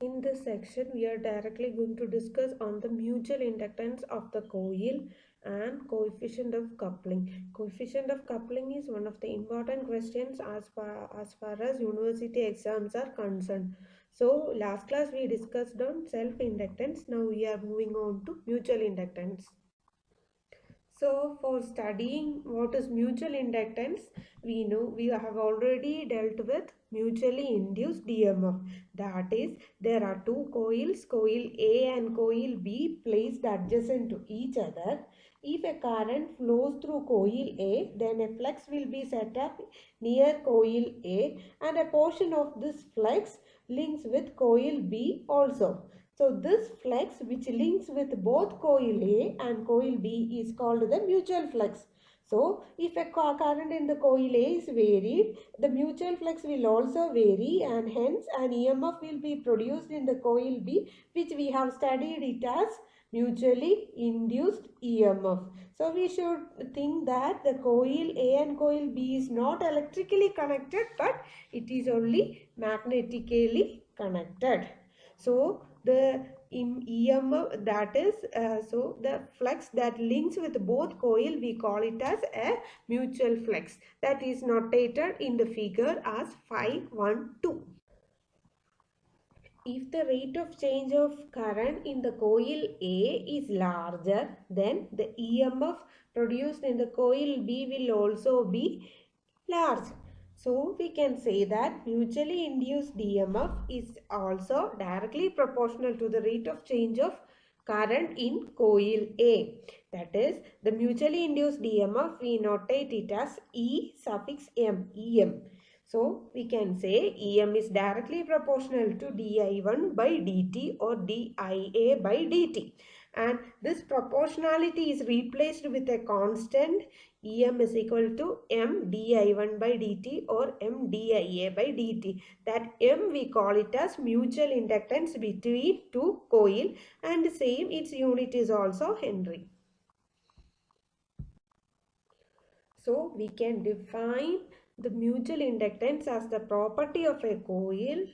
In this section, we are directly going to discuss on the mutual inductance of the coil and coefficient of coupling. Coefficient of coupling is one of the important questions as far as university exams are concerned. So last class we discussed on self-inductance. Now we are moving on to mutual inductance. So for studying what is mutual inductance, we know we have already dealt with mutually induced EMF. That is, there are two coils, coil A and coil B, placed adjacent to each other. If a current flows through coil A, then a flux will be set up near coil A and a portion of this flux links with coil B also. So this flux which links with both coil A and coil B is called the mutual flux. So if a current in the coil A is varied, the mutual flux will also vary, and hence an EMF will be produced in the coil B, which we have studied it as mutually induced EMF. So we should think that the coil A and coil B is not electrically connected, but it is only magnetically connected. So the EMF, that is so the flux that links with both coil, we call it as a mutual flux, that is notated in the figure as phi12. If the rate of change of current in the coil A is larger, then the EMF produced in the coil B will also be large. So we can say that mutually induced EMF is also directly proportional to the rate of change of current in coil A. That is, the mutually induced EMF, we notate it as E suffix M, EM. So we can say EM is directly proportional to dI1 by dt or dIA by dt. And this proportionality is replaced with a constant EM is equal to M dI1 by dt or M dIA by dt. That M we call it as mutual inductance between two coil, and same its unit is also Henry. So we can define the mutual inductance as the property of a coil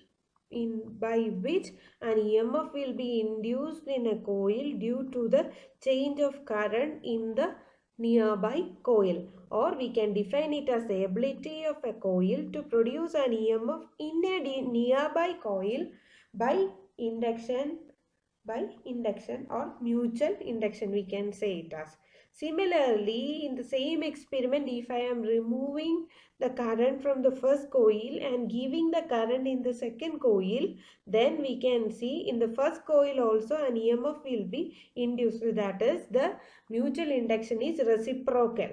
by which an EMF will be induced in a coil due to the change of current in the nearby coil, or we can define it as the ability of a coil to produce an EMF in a nearby coil by induction or mutual induction, we can say it as. Similarly, in the same experiment, if I am removing the current from the first coil and giving the current in the second coil, then we can see in the first coil also an EMF will be induced. That is, the mutual induction is reciprocal.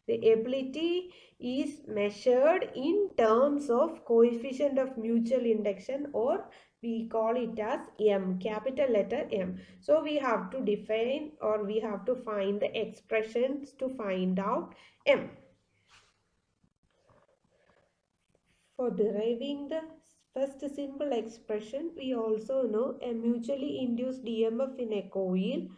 The ability is measured in terms of coefficient of mutual induction, or we call it as M, capital letter M. So we have to define, or we have to find the expressions to find out M. For deriving the first simple expression, we also know a mutually induced EMF in a coil,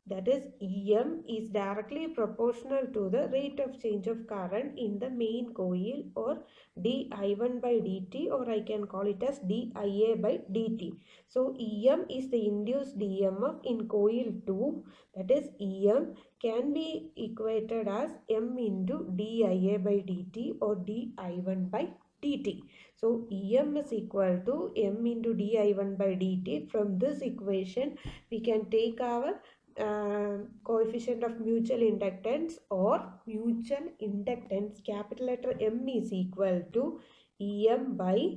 that is EM, is directly proportional to the rate of change of current in the main coil, or dI1 by dt, or I can call it as dIA by dt. So EM is the induced EMF in coil 2, that is EM can be equated as M into dIA by dt or dI1 by dt. So EM is equal to M into dI1 by dt. From this equation, we can take our coefficient of mutual inductance, or mutual inductance, capital letter M is equal to EM by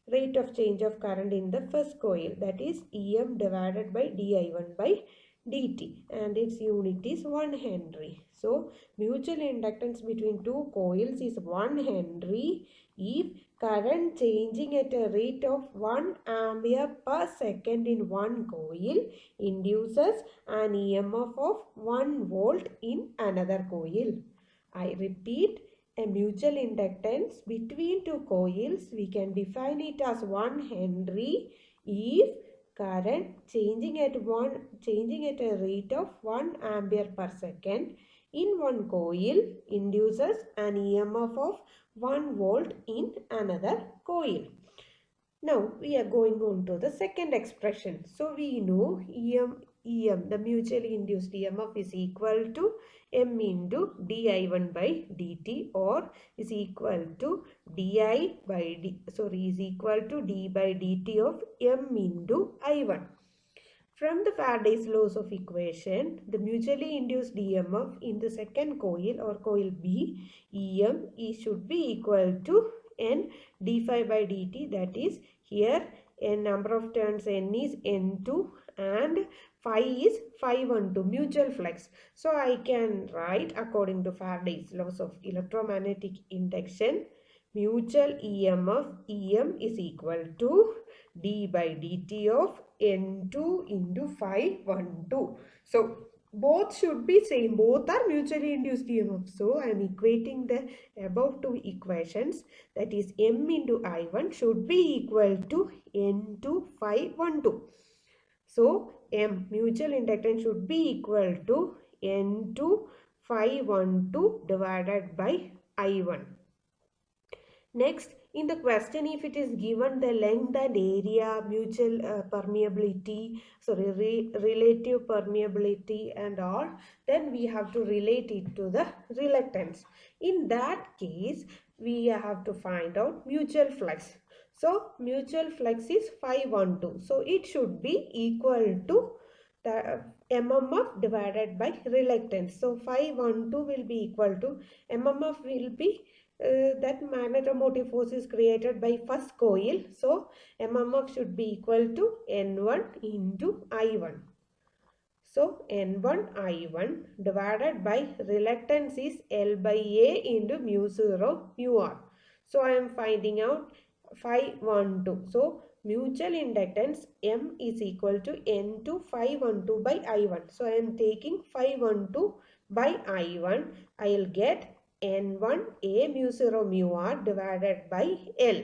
rate of change of current in the first coil, that is EM divided by dI1 by dt, and its unit is 1 Henry. So mutual inductance between two coils is 1 Henry if current changing at a rate of 1 ampere per second in one coil induces an EMF of 1 volt in another coil. I repeat, a mutual inductance between two coils, we can define it as 1 Henry if current changing at a rate of 1 ampere per second in one coil induces an EMF of 1 volt in another coil. Now we are going on to the second expression. So we know EM, the mutually induced EMF is equal to M into di1 by dt, or is equal to di by d, sorry, is equal to d by dt of M into I1. From the Faraday's laws of equation, the mutually induced EMF in the second coil or coil B, should be equal to N d5 by dt. That is, here n number of turns N is N2 and phi is phi12, mutual flux. So I can write according to Faraday's laws of electromagnetic induction, mutual EMF EM is equal to d by dt of N2 into phi 1 2. So both should be same. Both are mutually induced EMF. So I am equating the above two equations, that is M into I1 should be equal to N2 phi 1 2. So M, mutual inductance, should be equal to N2 phi 1 2 divided by I1. Next, in the question, if it is given the length and area, mutual permeability, relative permeability and all, then we have to relate it to the reluctance. In that case, we have to find out mutual flux. So, mutual flux is phi 1 2. So, it should be equal to the MMF divided by reluctance. So, phi 1 2 will be equal to MMF will be that magnetomotive force is created by first coil. So MMF should be equal to N1 into I1. So N1 I1 divided by reluctance is L by A into mu 0 mu R. So I am finding out phi 1 2. So mutual inductance M is equal to N2 phi 1 2 by I1. So I am taking phi 1 2 by I1. I will get N1 A mu 0 mu R divided by L.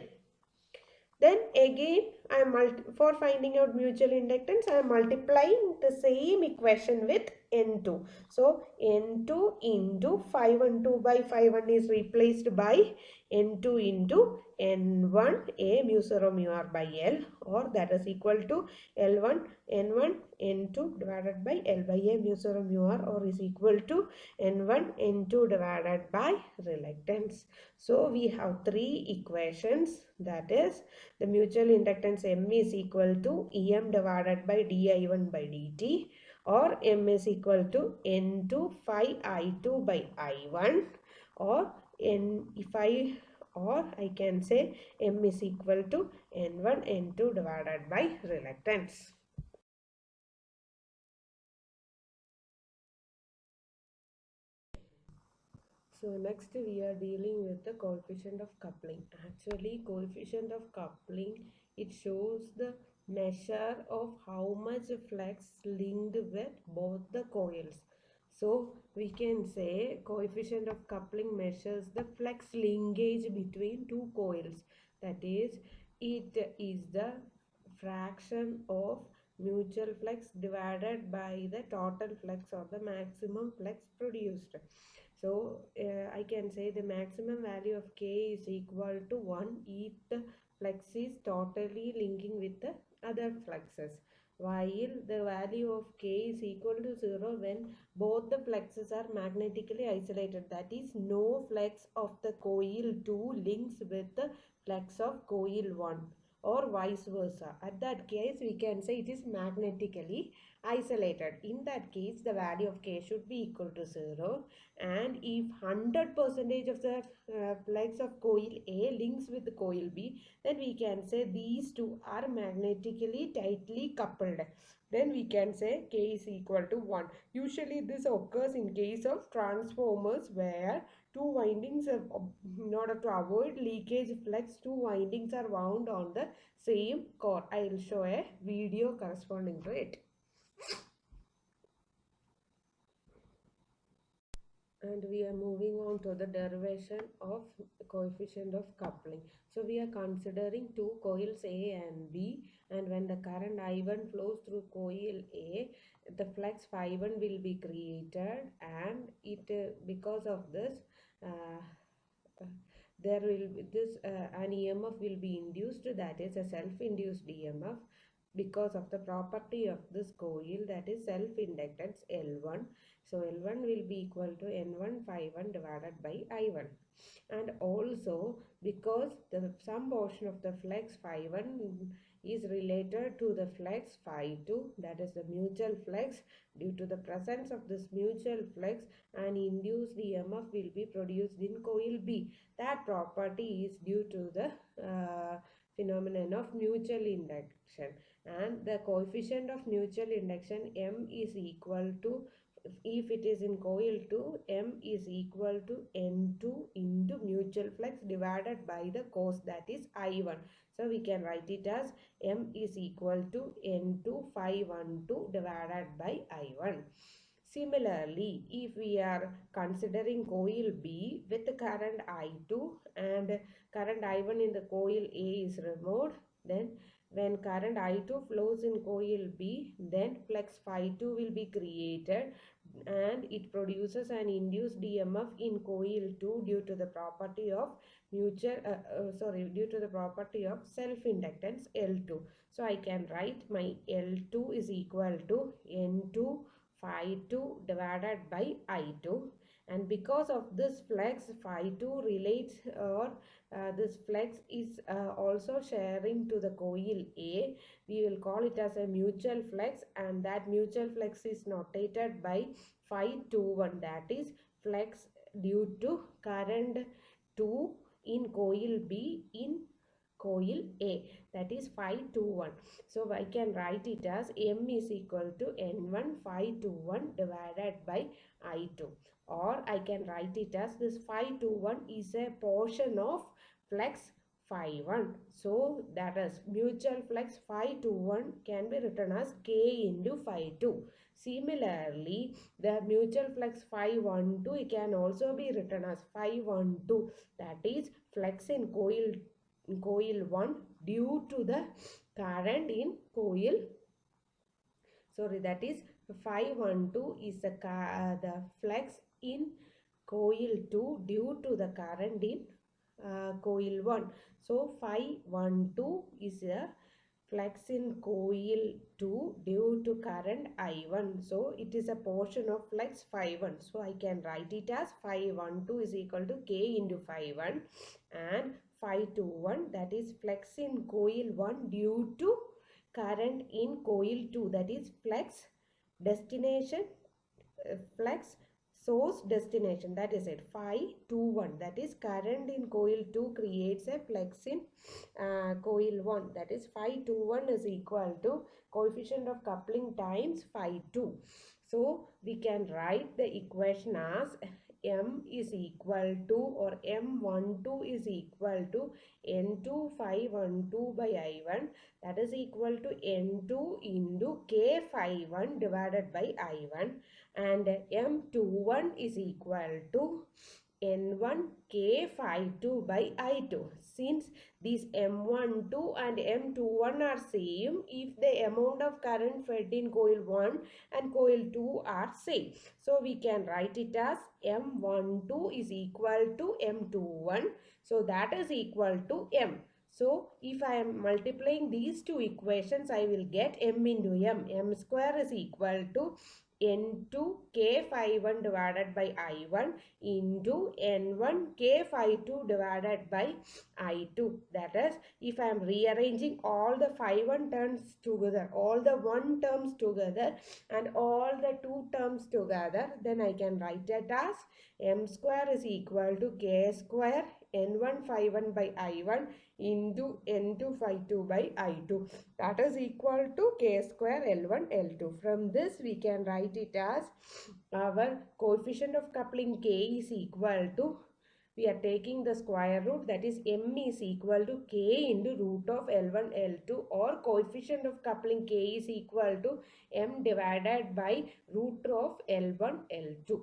Then again, I am for finding out mutual inductance, I am multiplying the same equation with N2. So N2 into phi 1 2 by phi 1 is replaced by N2 into N1 A mu 0 mu R by L, or that is equal to L1 N1 N2 divided by L by A mu 0 mu R, or is equal to N1 N2 divided by reluctance. So we have three equations, that is, the mutual inductance M is equal to EM divided by di1 by dt, or M is equal to N2 phi I2 by I1, or I can say M is equal to N1 N2 divided by reluctance. So next we are dealing with the coefficient of coupling. Actually, coefficient of coupling, it shows the measure of how much flux linked with both the coils. So we can say coefficient of coupling measures the flux linkage between two coils. That is, it is the fraction of mutual flux divided by the total flux or the maximum flux produced. So I can say the maximum value of K is equal to 1 if the flux is totally linking with the other fluxes, while the value of K is equal to 0 when both the fluxes are magnetically isolated. That is, no flux of the coil 2 links with the flux of coil 1, or vice versa. At that case, we can say it is magnetically isolated. In that case, the value of K should be equal to 0. And if 100% of the flux of coil A links with coil B, then we can say these two are magnetically tightly coupled. Then we can say K is equal to 1. Usually this occurs in case of transformers where two windings are, in order to avoid leakage flux, two windings are wound on the same core. I will show a video corresponding to it. And we are moving on to the derivation of coefficient of coupling. So we are considering two coils A and B, and when the current I1 flows through coil A, the flux phi1 will be created, and it because of this there will be this an EMF will be induced, that is a self-induced EMF, because of the property of this coil, that is self-inductance L1. So L1 will be equal to N1 phi1 divided by I1. And also because the some portion of the flux phi1 is related to the flux phi2, that is the mutual flux. Due to the presence of this mutual flux, an induced EMF will be produced in coil B. That property is due to the phenomenon of mutual induction, and the coefficient of mutual induction M is equal to, if it is in coil 2, M is equal to N2 into mutual flux divided by the cos, that is I1. So we can write it as M is equal to N2 phi 12 divided by I1. Similarly, if we are considering coil B with the current I2 and current I1 in the coil A is removed, then when current I2 flows in coil B, then flux phi2 will be created and it produces an induced EMF in coil 2 due to the property of due to the property of self-inductance L2. So I can write my L2 is equal to N2 phi2 divided by I2, and because of this flux phi2 relates, or this flux is also sharing to the coil A, we will call it as a mutual flux, and that mutual flux is notated by phi21, that is flux due to current 2 in coil B in coil A, that is phi21. So I can write it as M is equal to N1 phi21 divided by I2, or I can write it as this phi21 is a portion of flux phi1. So that is mutual flux phi21 can be written as K into phi2. Similarly, the mutual flux phi12 can also be written as phi12, that is flux in coil 1 due to the current in coil, that is phi12 is the flux in coil 2 due to the current in coil 1. So phi12 is a flux in coil 2 due to current I1. So it is a portion of flux phi1. So I can write it as phi12 is equal to K into phi1, and phi21, that is flux in coil 1 due to current in coil 2, that is flux destination, flux source destination, that is it, phi21, that is current in coil 2 creates a flux in coil 1, that is phi21 is equal to coefficient of coupling times phi2. So we can write the equation as M is equal to, or M12 is equal to N2 phi12 by I1, that is equal to N2 into K phi1 divided by I1, and M21 is equal to N1 K phi2 by I2. Since these M12 and M21 are same if the amount of current fed in coil 1 and coil 2 are same. So we can write it as M12 is equal to M21. So that is equal to M. So if I am multiplying these two equations, I will get M into M. M square is equal to N2 K phi1 divided by I1 into N1 K phi2 divided by I2. That is, if I am rearranging all the phi1 terms together, all the 1 terms together and all the 2 terms together, then I can write it as M square is equal to K square N1 phi1 by I1 into N2 phi2 by I2, that is equal to K square L1 L2. From this we can write it as our coefficient of coupling K is equal to, we are taking the square root, that is M is equal to K into root of L1 L2, or coefficient of coupling K is equal to M divided by root of L1 L2.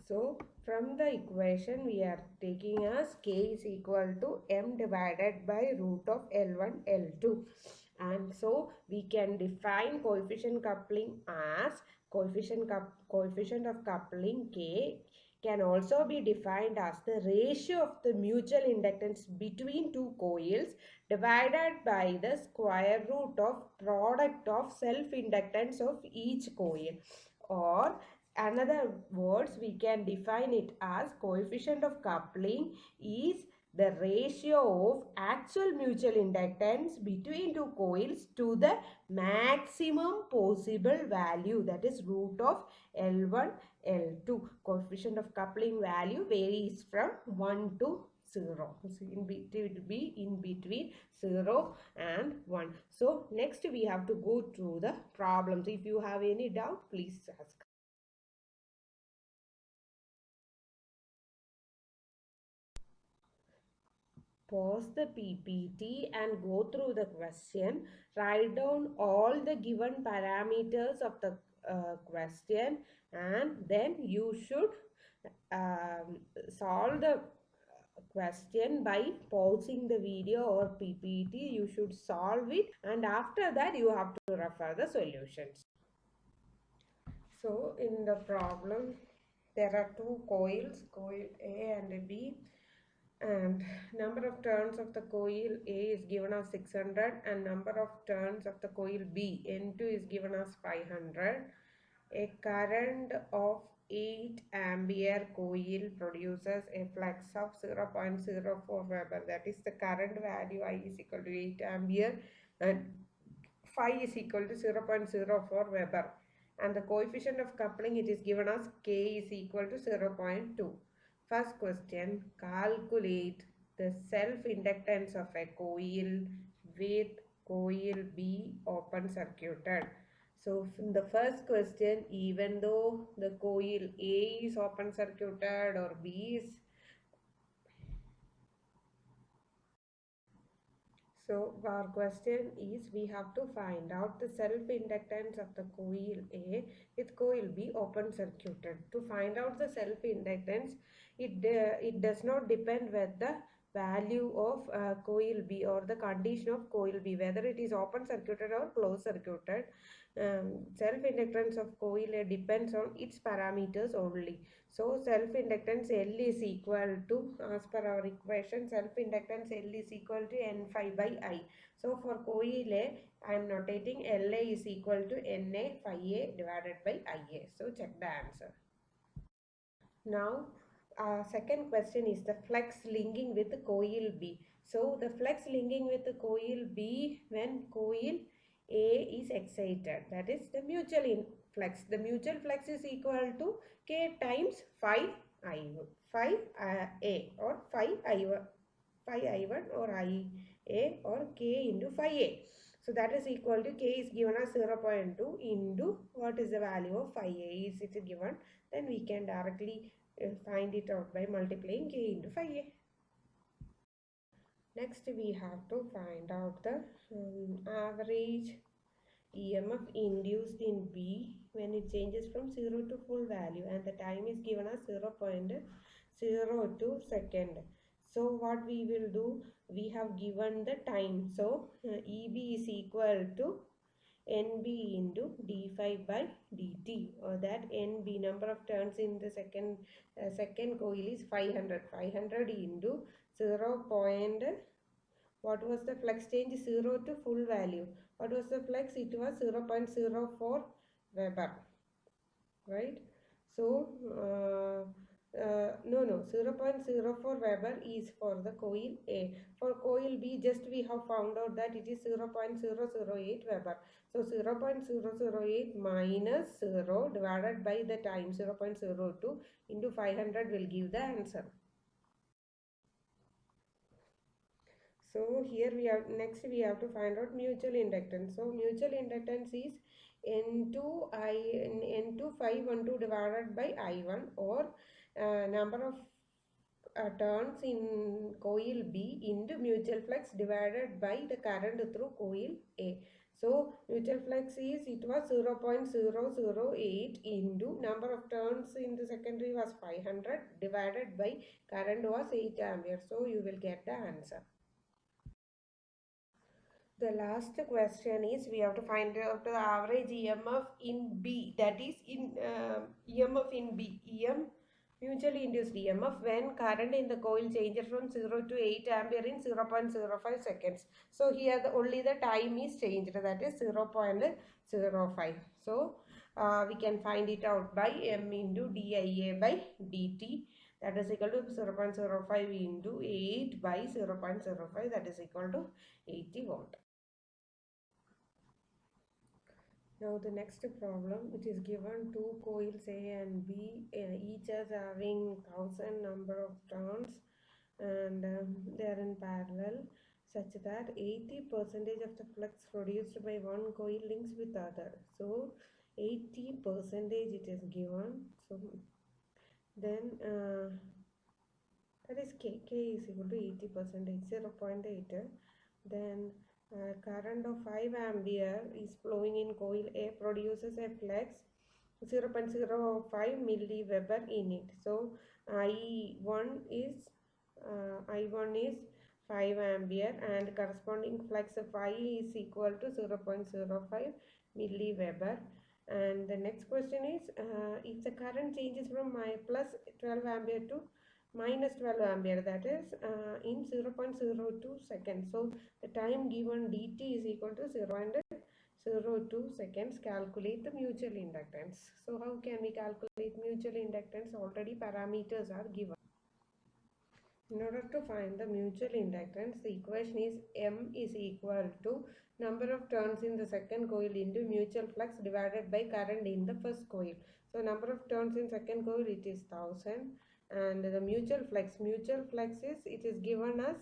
So from the equation we are taking as K is equal to M divided by root of L1 L2, and so we can define coefficient coupling as coefficient of coupling K can also be defined as the ratio of the mutual inductance between two coils divided by the square root of product of self-inductance of each coil. Or another words, we can define it as coefficient of coupling is the ratio of actual mutual inductance between two coils to the maximum possible value, that is root of L1 L2. Coefficient of coupling value varies from 1 to 0. So it will be in between 0 and 1. So next we have to go through the problems. If you have any doubt, please ask. Pause the PPT and go through the question. Write down all the given parameters of the question, and then you should solve the question by pausing the video or PPT. You should solve it, and after that you have to refer the solutions. So in the problem, there are two coils, coil A and B, and number of turns of the coil A is given as 600 and number of turns of the coil B N2 is given as 500. A current of 8 ampere coil produces a flux of 0.04 Weber. That is the current value I is equal to 8 ampere and phi is equal to 0.04 Weber. And the coefficient of coupling, it is given as K is equal to 0.2. First question, calculate the self-inductance of a coil with coil B open circuited. So in the first question, even though the coil A is open circuited or B is, so our question is we have to find out the self-inductance of the coil A with coil B open circuited. To find out the self-inductance, it does not depend with the value of coil B or the condition of coil B, whether it is open circuited or closed circuited. Self-inductance of coil A depends on its parameters only. So self-inductance L is equal to, as per our equation, self-inductance L is equal to N phi by I. So for coil A, I am notating LA is equal to NA phi A divided by IA. So check the answer. Now, second question is the flux linking with the coil B. So the flux linking with the coil B when coil A is excited, that is the mutual flux. The mutual flux is equal to K times phi A or phi I1 or IA or K into phi A. So that is equal to K is given as 0.2 into what is the value of phi A. Is it given? Then we can directly find it out by multiplying K into phi A. Next we have to find out the average EMF induced in B when it changes from 0 to full value, and the time is given as 0.02 second. So what we will do, we have given the time. So EB is equal to NB into d5 by dt, or that NB, number of turns in the second coil, is 500. 500 into 0. What was the flux change? 0 to full value. What was the flux? It was 0.04 Weber, right? So no, 0.04 Weber is for the coil A. For coil B, just we have found out that it is 0.008 Weber. So 0.008 minus 0 divided by the time 0.02 into 500 will give the answer. So here we have, next we have to find out mutual inductance. So mutual inductance is N2 phi12 divided by I1, or number of turns in coil B into mutual flux divided by the current through coil A. So mutual flux is, it was 0.008 into number of turns in the secondary was 500 divided by current was 8 ampere. So you will get the answer. The last question is we have to find out the average EMF in B, that is in EMF in B. Mutually induced EMF when current in the coil changes from 0 to 8 ampere in 0.05 seconds. So here only the time is changed, that is 0.05. So we can find it out by M into DIA by dt, that is equal to 0.05 into 8 by 0.05, that is equal to 80 volt. Now the next problem, it is given two coils A and B, each as having 1000 number of turns, and they are in parallel, such that 80% of the flux produced by one coil links with other. So 80% it is given. So then that is K is equal to 80%, 0.8. Then current of 5 ampere is flowing in coil A, produces a flux 0.05 milliweber in it. So I1 is 5 ampere, and corresponding flux phi is equal to 0.05 milliweber. And the next question is, if the current changes from my plus 12 ampere to minus 12 ampere, that is in 0.02 seconds. So the time given dt is equal to 0.02 seconds. Calculate the mutual inductance. So how can we calculate mutual inductance? Already parameters are given. In order to find the mutual inductance, the equation is M is equal to number of turns in the second coil into mutual flux divided by current in the first coil. So number of turns in second coil, it is 1000, and the mutual flux is, it is given as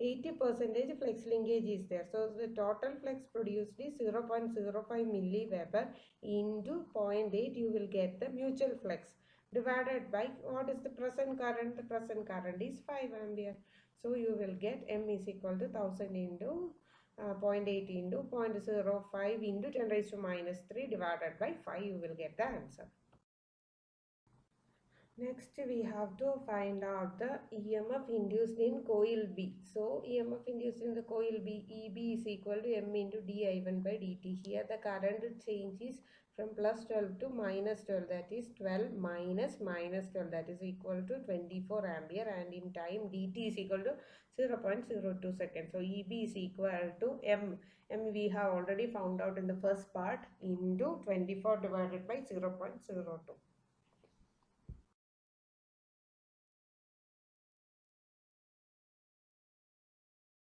80% flux linkage is there. So the total flux produced is 0.05 milliweber into 0.8. You will get the mutual flux divided by what is the present current. The present current is 5 ampere. So you will get M is equal to 1000 into 0.8 into 0.05 into 10 raised to minus 3 divided by 5. You will get the answer. Next, we have to find out the EMF induced in coil B. So, EMF induced in the coil B, EB is equal to M into dI1 by dt. Here, the current change is from plus 12 to minus 12, that is 12 minus minus 12, that is equal to 24 ampere, and in time dt is equal to 0.02 seconds. So, EB is equal to M we have already found out in the first part, into 24 divided by 0.02.